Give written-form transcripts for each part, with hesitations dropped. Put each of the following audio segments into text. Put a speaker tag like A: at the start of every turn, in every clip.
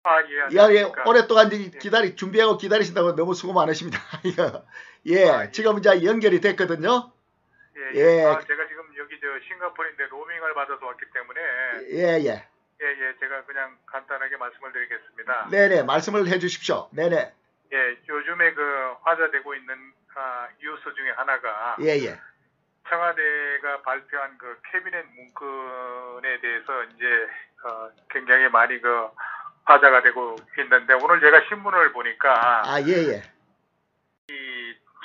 A: 아, 예,
B: 야, 예,
A: 안녕하십니까.
B: 오랫동안
A: 예.
B: 준비하고 기다리신다고 너무 수고 많으십니다. 예,
A: 아, 예.
B: 지금 이제 연결이 됐거든요.
A: 예, 예.
B: 예,
A: 아, 제가 지금 여기 싱가포르인데 로밍을 받아서 왔기 때문에,
B: 예, 예.
A: 예, 예. 제가 그냥 간단하게 말씀을 드리겠습니다.
B: 네네, 말씀을 해 주십시오. 네네.
A: 예, 요즘에 화제되고 있는, 뉴스 중에 하나가,
B: 예, 예.
A: 청와대가 발표한 캐비넷 문건에 대해서 이제, 굉장히 많이 화제가 되고 있는데, 오늘 제가 신문을 보니까,
B: 아, 예, 예.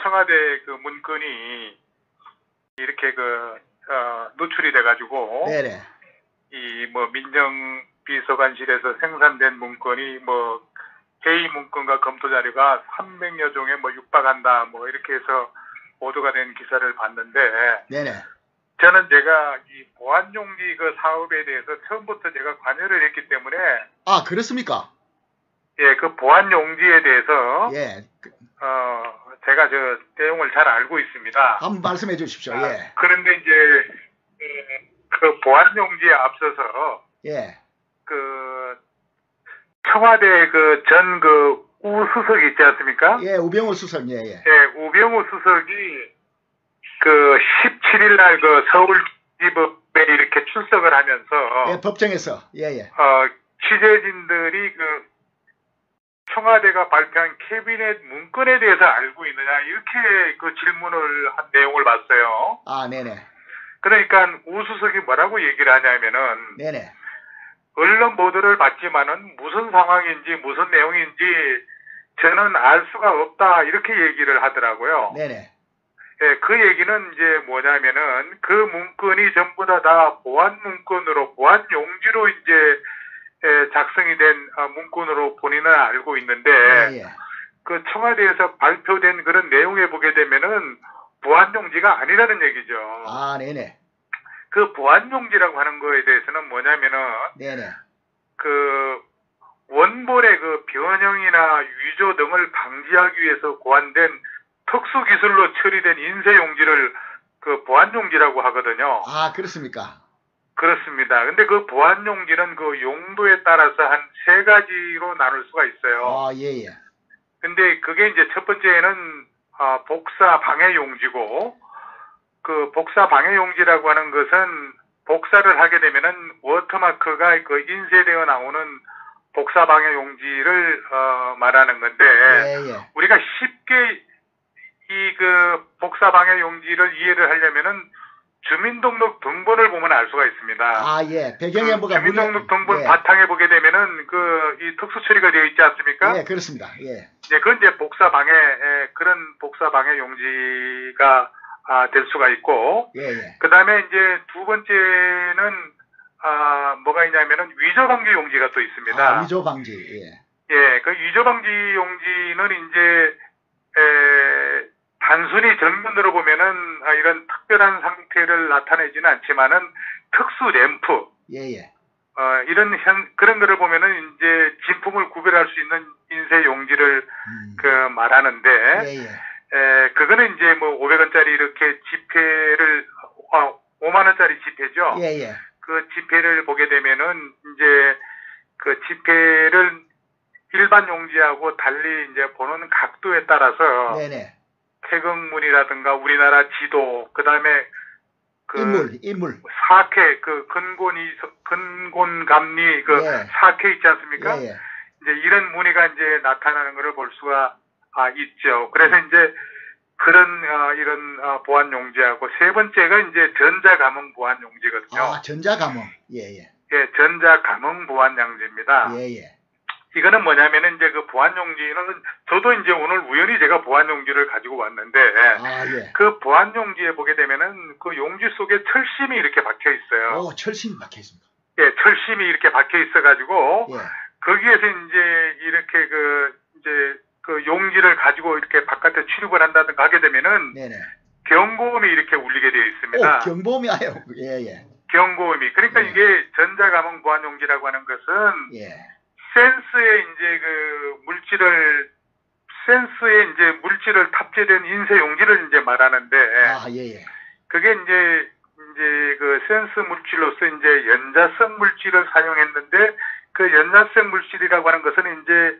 A: 청와대 문건이 이렇게 노출이 돼가지고,
B: 네네.
A: 민정비서관실에서 생산된 문건이 회의 문건과 검토 자료가 300여 종에 육박한다 이렇게 해서 보도가 된 기사를 봤는데,
B: 네네.
A: 저는 제가 이 보안용지 사업에 대해서 처음부터 제가 관여를 했기 때문에,
B: 아, 그렇습니까?
A: 예, 그 보안용지에 대해서
B: 예.
A: 제가 내용을 잘 알고 있습니다.
B: 한번 말씀해 주십시오. 예.
A: 그런데 이제 그 보안용지에 앞서서
B: 예.
A: 청와대 전 우수석이 있지 않습니까?
B: 예, 우병우 수석, 예, 예.
A: 예, 우병우 수석이 17일 날 서울지법에 이렇게 출석을 하면서
B: 예, 법정에서, 예, 예.
A: 취재진들이 청와대가 발표한 캐비넷 문건에 대해서 알고 있느냐 이렇게 질문을 한 내용을 봤어요.
B: 아, 네네.
A: 그러니까 우수석이 뭐라고 얘기를 하냐면은
B: 네네.
A: 언론 보도를 봤지만은 무슨 상황인지 무슨 내용인지 저는 알 수가 없다 이렇게 얘기를 하더라고요.
B: 네네.
A: 예, 그 얘기는 이제 뭐냐면은 그 문건이 전부 다 보안 문건으로 보안 용지로 이제 작성이 된 문건으로 본인은 알고 있는데
B: 예, 예.
A: 청와대에서 발표된 그런 내용에 보게 되면은 보안 용지가 아니라는 얘기죠.
B: 아, 네네.
A: 그 보안 용지라고 하는 거에 대해서는 뭐냐면은
B: 네네.
A: 원본의 변형이나 위조 등을 방지하기 위해서 고안된 특수 기술로 처리된 인쇄 용지를 보안 용지라고 하거든요.
B: 아, 그렇습니까?
A: 그렇습니다. 근데 보안 용지는 용도에 따라서 한 세 가지로 나눌 수가 있어요.
B: 아, 예, 예.
A: 근데 그게 이제 첫 번째는 복사 방해 용지고, 복사 방해 용지라고 하는 것은 복사를 하게 되면은 워터마크가 인쇄되어 나오는 복사 방해 용지를 말하는 건데,
B: 예, 예.
A: 우리가 쉽게 이 복사 방해 용지를 이해를 하려면은 주민등록 등본을 보면 알 수가 있습니다.
B: 아, 예. 배경에 뭐가
A: 주민등록 등본
B: 예.
A: 바탕에 보게 되면은 이 특수 처리가 되어 있지 않습니까?
B: 예, 그렇습니다. 예.
A: 예, 그건 이제 복사 방해 그런 복사 방해 용지가 될 수가 있고,
B: 예, 예.
A: 그 다음에 이제 두 번째는 뭐가 있냐면은 위조 방지 용지가 또 있습니다.
B: 아, 위조 방지. 예.
A: 예, 위조 방지 용지는 이제 단순히 정면으로 보면은 이런 특별한 상태를 나타내지는 않지만은 특수 램프,
B: 예, 예.
A: 그런 거를 보면은 이제 진품을 구별할 수 있는 인쇄 용지를 말하는데,
B: 예, 예.
A: 그거는 이제 500원짜리 이렇게 지폐를, 5만원짜리 지폐죠.
B: 예, 예.
A: 그 지폐를 보게 되면은 이제 지폐를 일반 용지하고 달리 이제 보는 각도에 따라서
B: 네네.
A: 태극문이라든가 우리나라 지도, 그 다음에
B: 인물.
A: 사케, 근곤감리,
B: 예.
A: 사케 있지 않습니까?
B: 예, 예.
A: 이제 이런 무늬가 이제 나타나는 것을 볼 수가 있죠. 그래서 이제 그런, 이런, 보안 용지하고 세 번째가 이제 전자감응 보안 용지거든요.
B: 아, 전자감응. 예, 예.
A: 예, 전자감응 보안 용지입니다.
B: 예, 예.
A: 이거는 뭐냐면은 이제 보안 용지는 저도 이제 오늘 우연히 제가 보안 용지를 가지고 왔는데
B: 아, 예.
A: 그 보안 용지에 보게 되면은 그 용지 속에 철심이 이렇게 박혀 있어요.
B: 오, 철심이 박혀 있습니다.
A: 예, 철심이 이렇게 박혀 있어 가지고
B: 예.
A: 거기에서 이제 이렇게 이제 용지를 가지고 이렇게 바깥에 출입을 한다든가 하게 되면은
B: 네네.
A: 경고음이 이렇게 울리게 되어 있습니다.
B: 오, 경보음이 아요. 예, 예.
A: 경고음이. 그러니까
B: 예.
A: 이게 전자감응 보안 용지라고 하는 것은
B: 예.
A: 센스에 이제 물질을 탑재된 인쇄 용지를 이제 말하는데,
B: 아, 예, 예.
A: 그게 이제 센스 물질로서 이제 연자성 물질을 사용했는데, 그 연자성 물질이라고 하는 것은 이제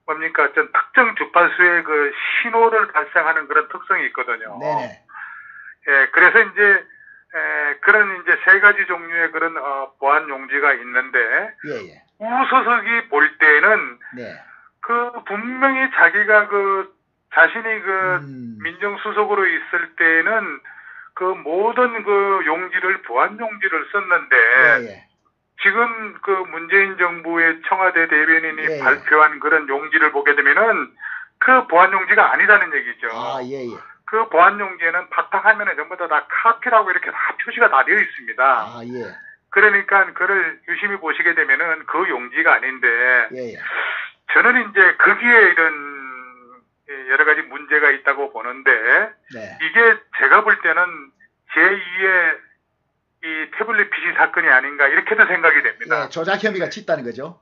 A: 뭡니까? 어떤 특정 주파수의 그 신호를 발생하는 그런 특성이 있거든요.
B: 네네.
A: 예, 그래서 이제 그런 이제 세 가지 종류의 그런 보안 용지가 있는데
B: 예.
A: 우수석이 볼 때는
B: 네.
A: 그 분명히 자기가 그 자신이 그 민정수석으로 있을 때는 그 모든 그 용지를 보안 용지를 썼는데
B: 예.
A: 지금 그 문재인 정부의 청와대 대변인이
B: 예.
A: 발표한 그런 용지를 보게 되면은 그 보안 용지가 아니라는 얘기죠.
B: 아, 예.
A: 그 보안 용지에는 바탕화면에 전부 다 카피라고 이렇게 다 표시가 다 되어 있습니다.
B: 아, 예.
A: 그러니까 그를 유심히 보시게 되면은 그 용지가 아닌데
B: 예.
A: 저는 이제 거기에 이런 여러 가지 문제가 있다고 보는데
B: 네.
A: 이게 제가 볼 때는 제2의 이 태블릿 PC 사건이 아닌가 이렇게도 생각이 됩니다.
B: 예, 조작 혐의가 짙다는 거죠.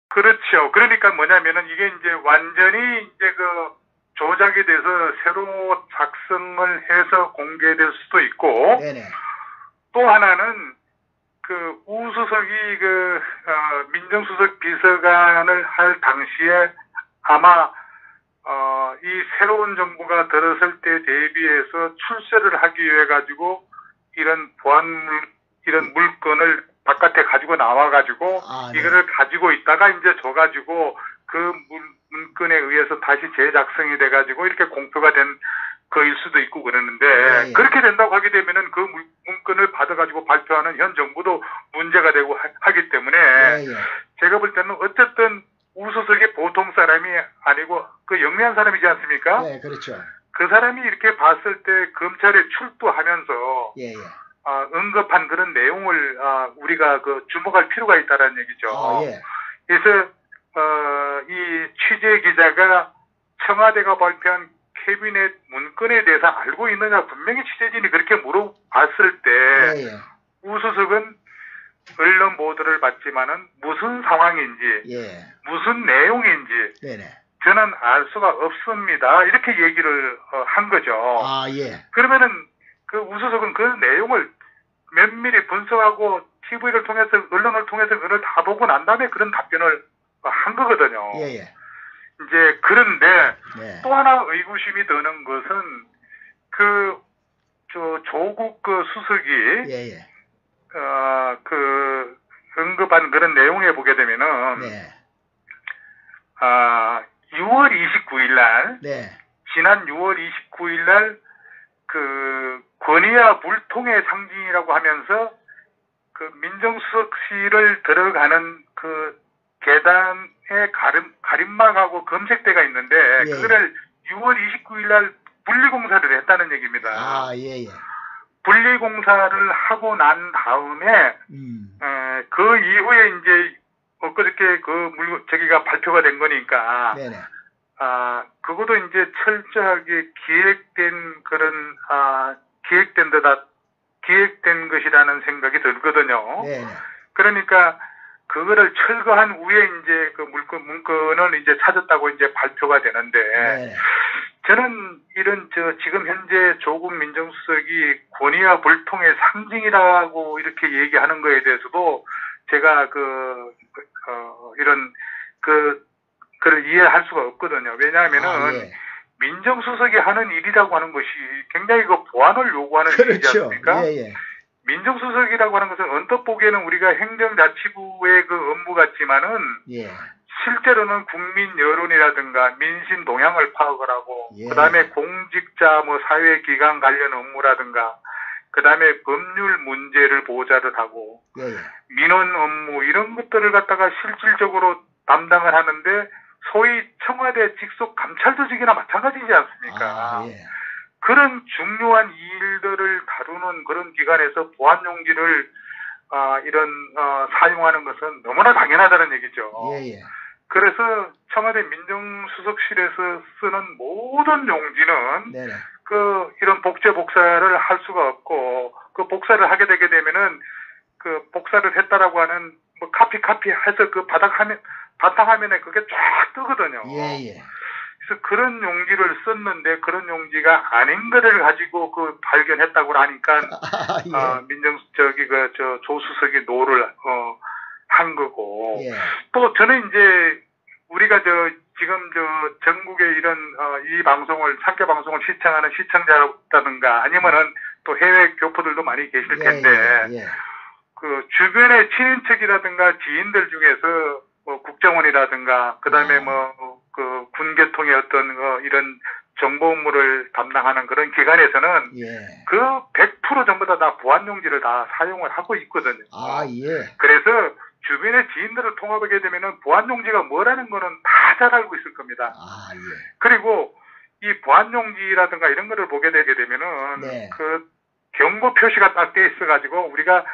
A: 그렇죠. 그러니까 뭐냐면은 이게 이제 완전히 이제 그 조작이 돼서 새로 작성을 해서 공개될 수도 있고
B: 네네.
A: 또 하나는 그 우수석이 그 민정수석 비서관을 할 당시에 아마 이 새로운 정부가 들어설 때 대비해서 출세를 하기 위해 가지고 이런 이런 물건을 바깥에 가지고 나와 가지고
B: 네.
A: 이거를 가지고 있다가 이제 줘 가지고 그 문건에 의해서 다시 재작성이 돼 가지고 이렇게 공표가 된 거일 수도 있고 그러는데
B: 예.
A: 그렇게 된다고 하게 되면은 그 문건을 받아가지고 발표하는 현 정부도 문제가 되고 하기 때문에
B: 예.
A: 제가 볼 때는 어쨌든 우수석이 보통 사람이 아니고 그 영리한 사람이지 않습니까?
B: 예, 그렇죠.
A: 그 사람이 이렇게 봤을 때 검찰에 출두하면서
B: 예.
A: 언급한 그런 내용을 우리가 그 주목할 필요가 있다는 얘기죠.
B: 예.
A: 그래서 이 취재 기자가 청와대가 발표한 캐비넷 문건에 대해서 알고 있느냐 분명히 취재진이 그렇게 물어봤을 때
B: 예.
A: 우수석은 언론 보도를 받지만은 무슨 상황인지
B: 예.
A: 무슨 내용인지
B: 네네.
A: 저는 알 수가 없습니다. 이렇게 얘기를 한 거죠.
B: 아, 예.
A: 그러면은 그 우수석은 그 내용을 면밀히 분석하고 TV를 통해서 언론을 통해서 그걸 다 보고 난 다음에 그런 답변을 한 거거든요.
B: 예.
A: 이제 그런데
B: 네.
A: 또 하나 의구심이 드는 것은 조국 그 수석이
B: 예.
A: 그 언급한 그런 내용에 보게 되면은
B: 네.
A: 6월 29일 날
B: 네.
A: 지난 6월 29일 날 그 권위와 불통의 상징이라고 하면서 그 민정수석실을 들어가는 그 계단에 가림막하고 검색대가 있는데
B: 예.
A: 그거를 6월 29일 날 분리공사를 했다는 얘기입니다.
B: 아, 예.
A: 분리공사를 하고 난 다음에 그 이후에 이제 엊그저께 저기가 발표가 된 거니까
B: 네네.
A: 그것도 이제 철저하게 기획된 그런 기획된 것이라는 생각이 들거든요.
B: 네네.
A: 그러니까 그거를 철거한 후에 이제 그 문건을 이제 찾았다고 이제 발표가 되는데
B: 네네.
A: 저는 이런 지금 현재 조국 민정수석이 권위와 불통의 상징이라고 이렇게 얘기하는 거에 대해서도 제가 이런 그걸 이해할 수가 없거든요. 왜냐하면은
B: 예.
A: 민정수석이 하는 일이라고 하는 것이 굉장히 그 보안을 요구하는 일이지
B: 그렇죠.
A: 않습니까?
B: 예.
A: 민정수석이라고 하는 것은 언뜻 보기에는 우리가 행정자치부의 그 업무 같지만은
B: 예.
A: 실제로는 국민 여론이라든가 민심 동향을 파악을 하고
B: 예.
A: 그다음에 공직자 사회기관 관련 업무라든가 그다음에 법률 문제를 보좌를 하고
B: 예.
A: 민원 업무 이런 것들을 갖다가 실질적으로 담당을 하는데 소위 청와대 직속 감찰조직이나 마찬가지지 않습니까?
B: 예.
A: 그런 중요한 일들을 다루는 그런 기관에서 보안 용지를 사용하는 것은 너무나 당연하다는 얘기죠.
B: 예.
A: 그래서 청와대 민정수석실에서 쓰는 모든 용지는
B: 네네.
A: 이런 복사를 할 수가 없고 그 복사를 하게 되게 되면은 그 복사를 했다라고 하는 카피 해서 그 바탕화면에 그게 쫙 뜨거든요.
B: 예.
A: 그래서 그런 용지를 썼는데 그런 용지가 아닌 거를 가지고 발견했다고 하니까
B: 예.
A: 조수석이 노를 한 거고,
B: 예.
A: 또 저는 이제 우리가 지금 전국의 이런 이 방송을 상계 방송을 시청하는 시청자라든가 아니면은 또 해외 교포들도 많이 계실 텐데
B: 예.
A: 그 주변의 친인척이라든가 지인들 중에서 뭐 국정원이라든가 그다음에 뭐 그 군계통의 어떤 이런 정보 업무를 담당하는 그런 기관에서는
B: 예.
A: 그 100% 전부 다 보안용지를 다 사용을 하고 있거든요.
B: 아, 예.
A: 그래서 주변의 지인들을 통합하게 되면은 보안용지가 뭐라는 거는 다 잘 알고 있을 겁니다.
B: 아, 예.
A: 그리고 이 보안용지라든가 이런 거를 보게 되게 되면은
B: 네.
A: 그 경고 표시가 딱 돼 있어가지고 우리가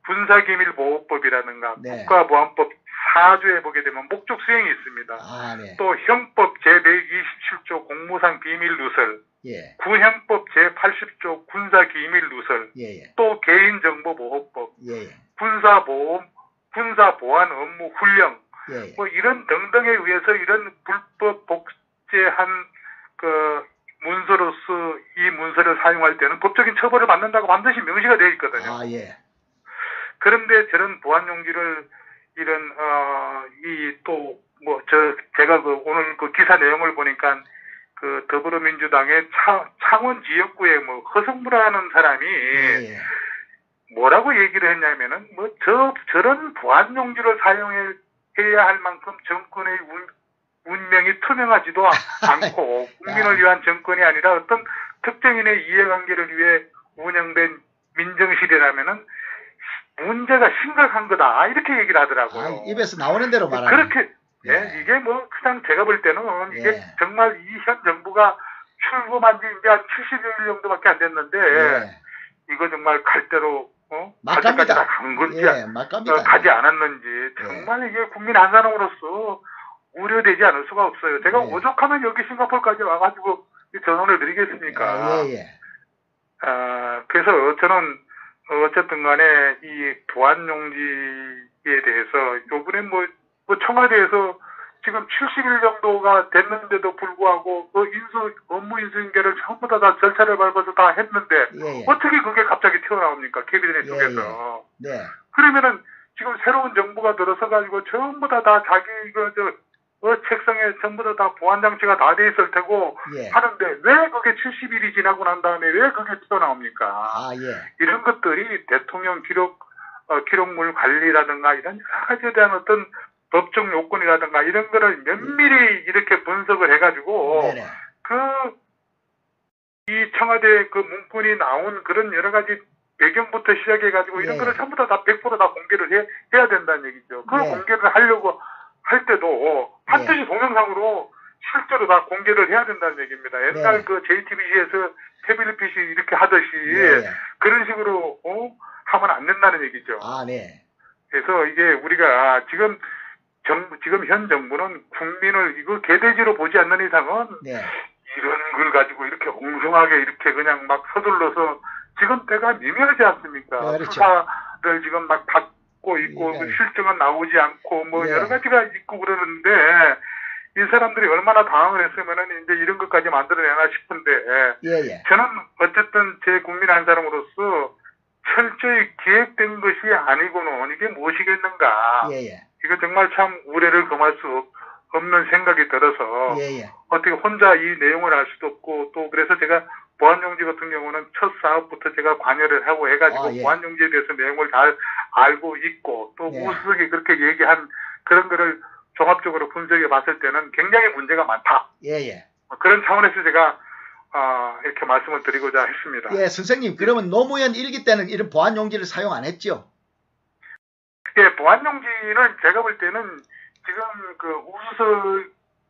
A: 군사기밀보호법이라든가
B: 네.
A: 국가보안법 4조에 보게 되면 목적 수행이 있습니다.
B: 아, 네.
A: 또 형법 제127조 공무상 비밀 누설,
B: 예.
A: 구형법 제80조 군사기밀 누설,
B: 예.
A: 또 개인정보보호법,
B: 예.
A: 군사보안 업무 훈령,
B: 예.
A: 뭐 이런 등등에 의해서 이런 불법 복제한 그 문서로서 이 문서를 사용할 때는 법적인 처벌을 받는다고 반드시 명시가 되어 있거든요.
B: 아, 예.
A: 그런데 저런 보안용지를 이런 제가 오늘 그 기사 내용을 보니까 그 더불어민주당의 창원 지역구에 뭐 허성무라는 사람이
B: 예.
A: 뭐라고 얘기를 했냐면은 저런 보안용지를 사용해야 할 만큼 정권의 운명이 투명하지도 않고 국민을 위한 정권이 아니라 어떤 특정인의 이해관계를 위해 운영된 민정실이라면은 문제가 심각한 거다 이렇게 얘기를 하더라고요.
B: 아, 입에서 나오는 대로 말하는.
A: 그렇게
B: 예.
A: 이게 뭐 그냥 제가 볼 때는 이게
B: 예.
A: 정말 이 현 정부가 출범한 지 이제 한 70일 정도밖에 안 됐는데
B: 예.
A: 이거 정말 갈 대로 갈
B: 막갑니다.
A: 때까지 다 간 건지
B: 예, 막갑니다.
A: 가지 않았는지 정말 이게 국민 한 사람으로서 우려되지 않을 수가 없어요. 제가
B: 예.
A: 오죽하면 여기 싱가포르까지 와가지고 이 전원을 드리겠습니까?
B: 예.
A: 그래서 저는 어쨌든 간에 이 보안용지에 대해서 요번에 뭐 청와대에서 지금 70일 정도가 됐는데도 불구하고 업무 인수인계를 전부 다 절차를 밟아서 다 했는데
B: 예.
A: 어떻게 그게 갑자기 튀어나옵니까? 캐비넷 쪽에서.
B: 네.
A: 그러면은 지금 새로운 정부가 들어서 가지고 전부 다 자기 책상에 전부 다 보안 장치가 다 돼 있을 테고
B: 예.
A: 하는데 왜 그게 70일이 지나고 난 다음에 왜 그게 튀어나옵니까?
B: 아, 예.
A: 이런 것들이 대통령 기록물 관리라든가 이런 여러 가지에 대한 어떤 법적 요건이라든가 이런 거를 면밀히 이렇게 분석을 해가지고
B: 네네.
A: 이 청와대 그 문건이 나온 그런 여러 가지 배경부터 시작해가지고 이런
B: 예.
A: 거를 전부 다 100% 공개를 해야 된다는 얘기죠. 그
B: 예.
A: 공개를 하려고 할 때도 반드시 동영상으로 실제로 다 공개를 해야 된다는 얘기입니다. 옛날
B: 네.
A: 그 JTBC에서 태블릿 PC 이렇게 하듯이
B: 예.
A: 그런 식으로 하면 안 된다는 얘기죠.
B: 아, 네.
A: 그래서 이게 우리가 지금 현 정부는 국민을 이거 개돼지로 보지 않는 이상은
B: 네.
A: 이런 걸 가지고 이렇게 엉성하게 이렇게 그냥 막 서둘러서 지금 때가 미묘하지 않습니까?
B: 그렇죠.
A: 수사를 지금 막 받고 있고
B: 예.
A: 실증은 나오지 않고 뭐
B: 예.
A: 여러 가지가 있고 그러는데 이 사람들이 얼마나 당황을 했으면은 이제 이런 것까지 만들어내나 싶은데
B: 예.
A: 저는 어쨌든 제 국민 한 사람으로서 철저히 기획된 것이 아니고는 이게 무엇이겠는가.
B: 예.
A: 이거 정말 참 우려를 금할 수 없는 생각이 들어서
B: 예.
A: 어떻게 혼자 이 내용을 알 수도 없고 또 그래서 제가 보안용지 같은 경우는 첫 사업부터 제가 관여를 하고 해가지고
B: 예.
A: 보안용지에 대해서 내용을 잘 알고 있고 또
B: 예.
A: 우수석이 그렇게 얘기한 그런 거를 종합적으로 분석해 봤을 때는 굉장히 문제가 많다.
B: 예.
A: 그런 차원에서 제가 이렇게 말씀을 드리고자 했습니다.
B: 예, 선생님, 그러면 노무현 일기 때는 이런 보안 용지를 사용 안 했죠?
A: 예, 보안용지는 제가 볼 때는 지금 그 우수석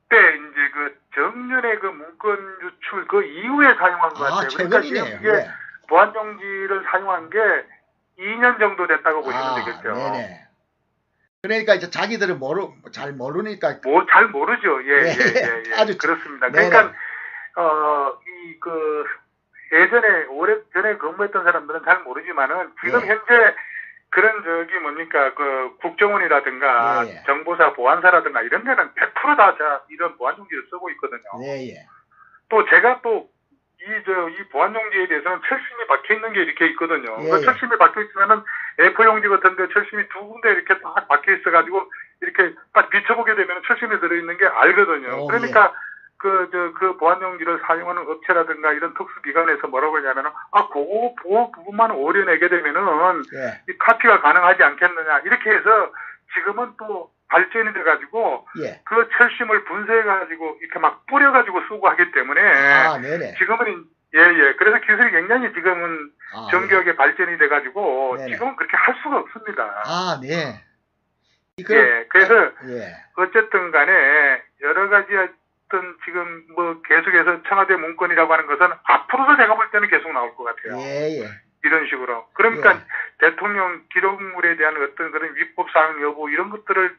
A: 때 이제 그 정년의 그 문건 유출 그 이후에 사용한 것 같아요.
B: 최근이네요.
A: 그러니까 지금 이게 보안용지를 사용한 게 2년 정도 됐다고 보시면 되겠죠.
B: 네네. 그러니까 이제 자기들은 잘 모르니까.
A: 잘 모르죠. 예.
B: 아주
A: 그렇습니다.
B: 네네.
A: 그러니까 예전에 오래전에 근무했던 사람들은 잘 모르지만은 지금
B: 예.
A: 현재 그런 그 국정원이라든가
B: 예.
A: 정보사 보안사라든가 이런 데는 100% 다 이런 보안용지를 쓰고 있거든요.
B: 예.
A: 또 제가 또 이 보안용지에 대해서는 철심이 박혀 있는 게 이렇게 있거든요.
B: 예,
A: 그
B: 예.
A: 철심이 박혀 있으면은 A4 용지 같은데 철심이 두 군데 이렇게 딱 박혀 있어가지고 이렇게 딱 비춰보게 되면 철심이 들어있는 게 알거든요. 그러니까 그 보안용지를 사용하는 업체라든가 이런 특수기관에서 뭐라고 하냐면은, 그거 부분만 오려내게 되면은,
B: 예.
A: 이 카피가 가능하지 않겠느냐. 이렇게 해서 지금은 또 발전이 돼가지고,
B: 예.
A: 그 철심을 분쇄해가지고, 이렇게 막 뿌려가지고 쓰고 하기 때문에,
B: 네네.
A: 지금은, 예. 그래서 기술이 굉장히 지금은 정교하게 발전이 돼가지고,
B: 네네.
A: 지금은 그렇게 할 수가 없습니다.
B: 네.
A: 예. 그래서,
B: 예.
A: 어쨌든 간에, 여러 가지 어떤 지금 뭐 계속해서 청와대 문건이라고 하는 것은 앞으로도 제가 볼 때는 계속 나올 것 같아요.
B: 예.
A: 이런 식으로. 그러니까 대통령 기록물에 대한 어떤 그런 위법사항 여부 이런 것들을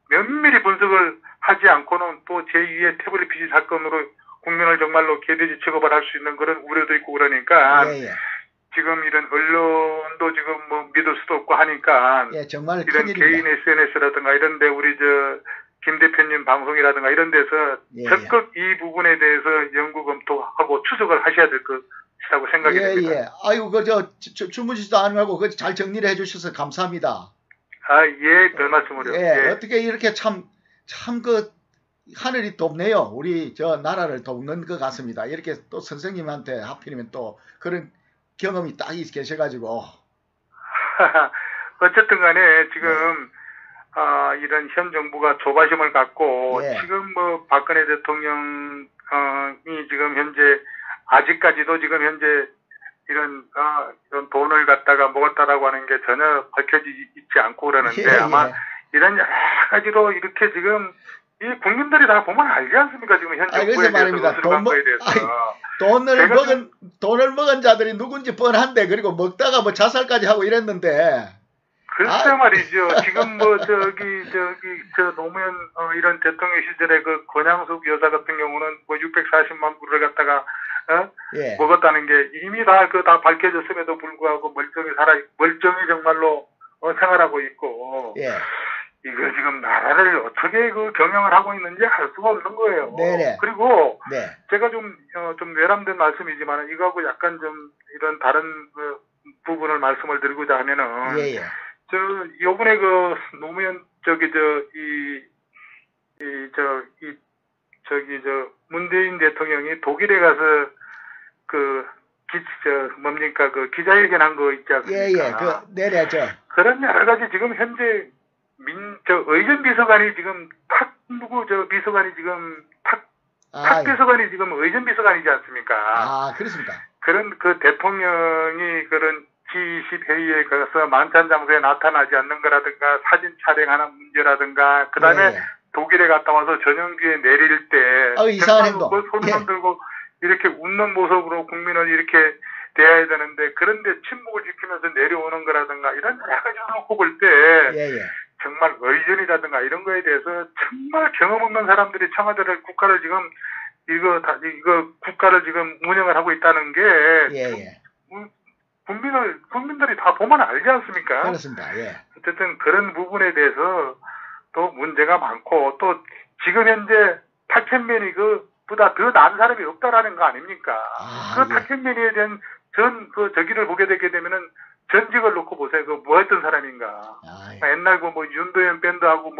A: 면밀히 분석을 하지 않고는 또 제2의 태블릿 피지 사건으로 국민을 정말로 개돼지 취급을 할 수 있는 그런 우려도 있고 그러니까 지금 이런 언론도 지금 뭐 믿을 수도 없고 하니까
B: 정말
A: 이런
B: 큰일입니다.
A: 개인 SNS라든가 이런 데 우리 김 대표님 방송이라든가 이런 데서 적극 이 부분에 대해서 연구 검토하고 추적을 하셔야 될 것이라고 생각이 됩니다.
B: 아이고, 주무시지도 않으라고 잘 정리를 해주셔서 감사합니다.
A: 별 말씀을요.
B: 어떻게 이렇게 참 하늘이 돕네요. 우리 나라를 돕는 것 같습니다. 이렇게 또 선생님한테 하필이면 또 그런 경험이 딱 계셔가지고.
A: 어쨌든 간에 지금, 이런 현 정부가 조바심을 갖고, 지금 뭐 박근혜 대통령이 지금 현재, 아직까지도 지금 현재 이런 돈을 갖다가 먹었다라고 하는 게 전혀 밝혀지지 않고 그러는데 아마 이런 여러 가지로 이렇게 지금 이 국민들이 다 보면 알지 않습니까? 지금 현 정부에 대해서 수습한 거에 대해서.
B: 돈을 먹은 자들이 누군지 뻔한데 그리고 먹다가 뭐 자살까지 하고 이랬는데.
A: 글쎄 말이죠. 지금 뭐 노무현 이런 대통령 시절에 그 권양숙 여사 같은 경우는 뭐 640만 불을 갖다가 먹었다는 게 이미 다 밝혀졌음에도 불구하고 멀쩡히 정말로 생활하고 있고. 이거 지금 나라를 어떻게 경영을 하고 있는지 알 수가 없는 거예요. 그리고 제가 좀 외람된 말씀이지만 이거하고 약간 좀 이런 다른 부분을 말씀을 드리고자 하면은 요번에 노무현 문재인 대통령이 독일에 가서 기자회견 한 거 있지 않습니까? 그런 여러 가지 지금 현재 의전 비서관이 지금 비서관이 지금 비서관이 지금 의전 비서관이지 않습니까?
B: 그렇습니까?
A: 그런 대통령이 그런 G20 회의에 가서 만찬 장소에 나타나지 않는 거라든가 사진 촬영하는 문제라든가 그 다음에 독일에 갔다 와서 전용기에 내릴 때
B: 이상한 행동.
A: 손을 흔들고 이렇게 웃는 모습으로 국민을 이렇게 대해야 되는데 그런데 침묵을 지키면서 내려오는 거라든가 이런 여러 가지 놓고 볼 때 정말 의전이라든가 이런 거에 대해서 정말 경험 없는 사람들이 청와대를 국가를 지금 국가를 지금 운영을 하고 있다는 게 국민들이 다 보면 알지 않습니까?
B: 그렇습니다.
A: 어쨌든 그런 부분에 대해서 또 문제가 많고 또 지금 현재 탁현민이 보다 더 나은 사람이 없다라는 거 아닙니까? 탁현민에 대한 저기를 보게 되게 되면은 전직을 놓고 보세요. 뭐 했던 사람인가? 옛날 윤도현 밴드하고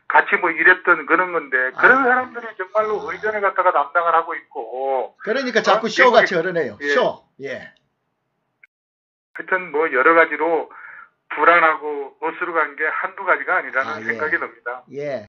A: 같이 일했던 그런 건데 그런 사람들이 정말로 의전을 갖다가 담당을 하고 있고.
B: 그러니까 자꾸 쇼같이 흐르네요. 쇼.
A: 하여튼 여러 가지로 불안하고 어스룩한 게 한두 가지가 아니라는 생각이 듭니다.